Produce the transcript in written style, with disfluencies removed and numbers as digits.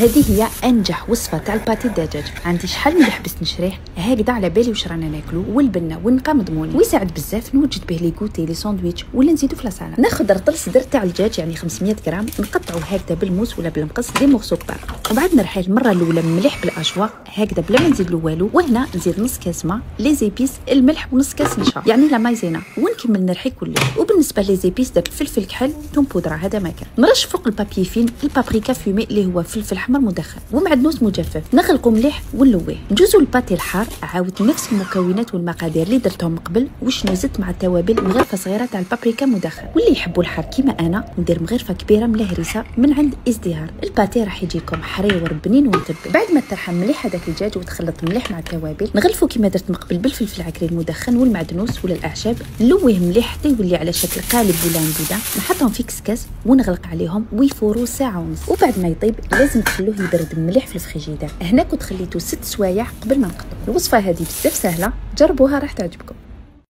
هذه هي انجح وصفه تاع الباتي الدجاج. عندي شحال من حبست نشريه هكذا على بالي واش رانا ناكلو، والبنه والنقا مضمونين ويساعد بزاف. نوجد به لي كوتي لي ساندويتش ولا نزيدو في لاصاله. ناخذ رطل صدر تاع الدجاج يعني 500 غرام، نقطعوه هكذا بالموس ولا بالمقص دي مورسو كبار، وبعد نرحيه المره الاولى مليح بالاشواق هكذا بلا ما نزيد له والو. وهنا نزيد نص كاس ماء، لي زيبيس الملح ونص كاس نشا يعني لا مايزينا، ونكمل نرحي كلش. وبالنسبه لي زيبيس درت فلفل كحل ثوم بودره هذا ما كان. نرش فوق البابي فين البابريكا فومي اللي هو فلفل احمر مدخن ومعدنوس مجفف، نغلقو مليح ونلويه. نجوزو الباتي الحار، عاود نفس المكونات والمقادير اللي درتهم قبل، وشنو زدت مع التوابل مغرفه صغيره تاع البابريكا مدخن. واللي يحبوا الحار كيما انا ندير مغرفه كبيره من الهريسه من عند ازدهار. الباتي راح يجيكم حريور بنين ومتبل. بعد ما ترحم مليح هذاك الدجاج وتخلط مليح مع التوابل، نغلفو كيما درت من قبل بالفلفل العكري المدخن والمعدنوس ولا الاعشاب، نلويه مليح حتى يولي على شكل قالب ولا مدوده. نحطهم في كسكاس ونغلق عليهم ويفوروا ساعه ونص، وبعد ما يطيب لازم تخلوه يبرد مليح في الفريجيدير. هنا كنت خليته 6 سوايع قبل ما نقطعو. الوصفه هذه بزاف سهله، جربوها راح تعجبكم.